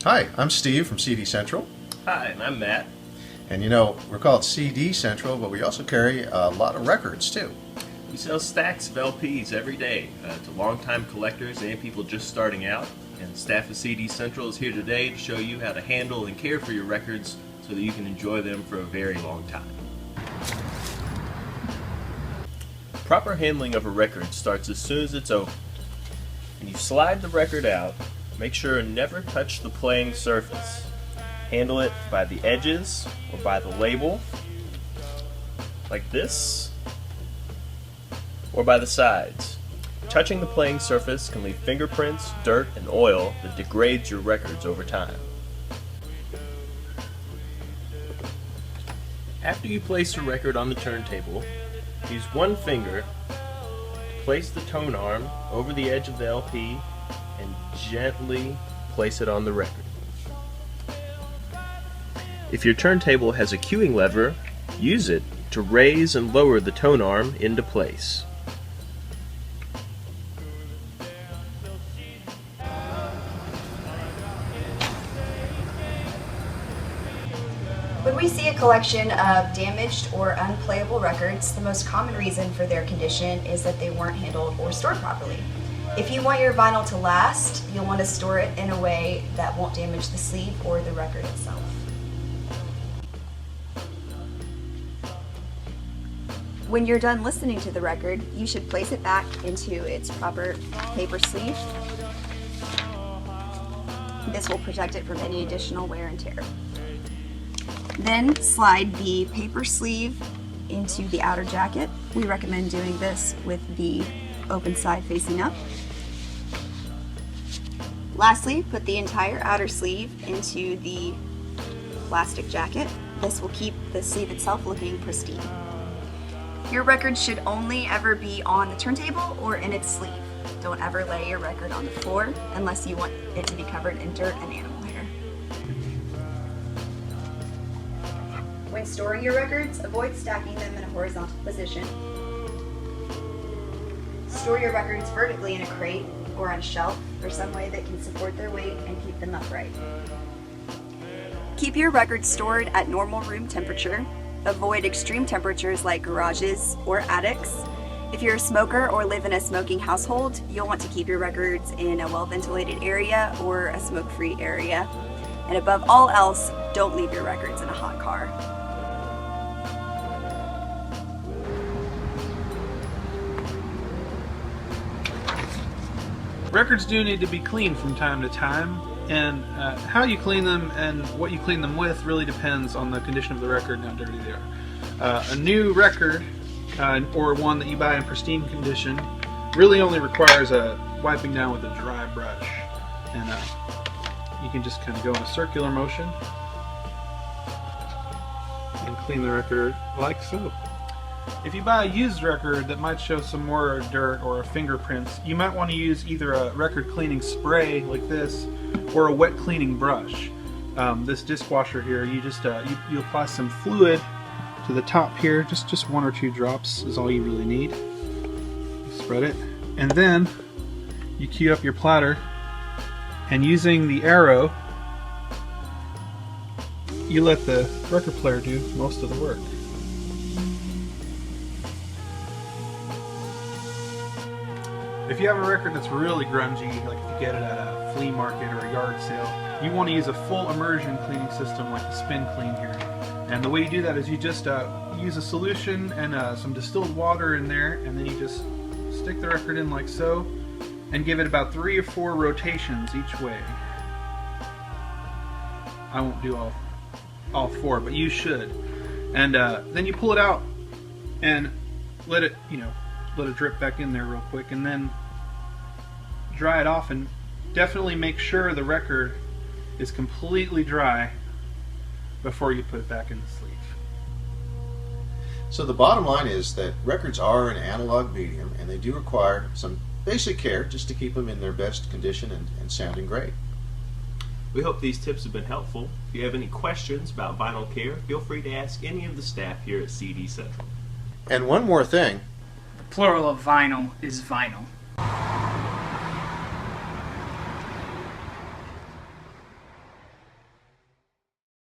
Hi, I'm Steve from CD Central. Hi, and I'm Matt. And you know, we're called CD Central, but we also carry a lot of records too. We sell stacks of LPs every day to longtime collectors and people just starting out. And staff of CD Central is here today to show you how to handle and care for your records so that you can enjoy them for a very long time. Proper handling of a record starts as soon as it's opened. When you slide the record out, make sure to never touch the playing surface. Handle it by the edges or by the label, like this, or by the sides. Touching the playing surface can leave fingerprints, dirt, and oil that degrades your records over time. After you place a record on the turntable, use one finger to place the tone arm over the edge of the LP and gently place it on the record. If your turntable has a cueing lever, use it to raise and lower the tone arm into place. When we see a collection of damaged or unplayable records, the most common reason for their condition is that they weren't handled or stored properly. If you want your vinyl to last, you'll want to store it in a way that won't damage the sleeve or the record itself. When you're done listening to the record, you should place it back into its proper paper sleeve. This will protect it from any additional wear and tear. Then slide the paper sleeve into the outer jacket. We recommend doing this with the open side facing up. Lastly, put the entire outer sleeve into the plastic jacket. This will keep the sleeve itself looking pristine. Your record should only ever be on the turntable or in its sleeve. Don't ever lay your record on the floor unless you want it to be covered in dirt and animal hair. When storing your records, avoid stacking them in a horizontal position. Store your records vertically in a crate or on a shelf or some way that can support their weight and keep them upright. Keep your records stored at normal room temperature. Avoid extreme temperatures like garages or attics. If you're a smoker or live in a smoking household, you'll want to keep your records in a well-ventilated area or a smoke-free area. And above all else, don't leave your records in a hot car. Records do need to be cleaned from time to time, and how you clean them and what you clean them with really depends on the condition of the record and how dirty they are. A new record, or one that you buy in pristine condition, really only requires a wiping down with a dry brush, and you can just kind of go in a circular motion and clean the record like so. If you buy a used record that might show some more dirt or fingerprints, you might want to use either a record cleaning spray like this or a wet cleaning brush. This dishwasher here, you just you apply some fluid to the top here, just 1 or 2 drops is all you really need. Spread it, and then you cue up your platter, and using the arrow, you let the record player do most of the work. If you have a record that's really grungy, like if you get it at a flea market or a yard sale, you want to use a full immersion cleaning system like the Spin Clean here. And the way you do that is you just use a solution and some distilled water in there, and then you just stick the record in like so, and give it about 3 or 4 rotations each way. I won't do all 4, but you should. And then you pull it out and let it drip back in there real quick, and then dry it off, and definitely make sure the record is completely dry before you put it back in the sleeve. So the bottom line is that records are an analog medium, and they do require some basic care just to keep them in their best condition and sounding great. We hope these tips have been helpful. If you have any questions about vinyl care, feel free to ask any of the staff here at CD Central. And one more thing. The plural of vinyl is vinyl.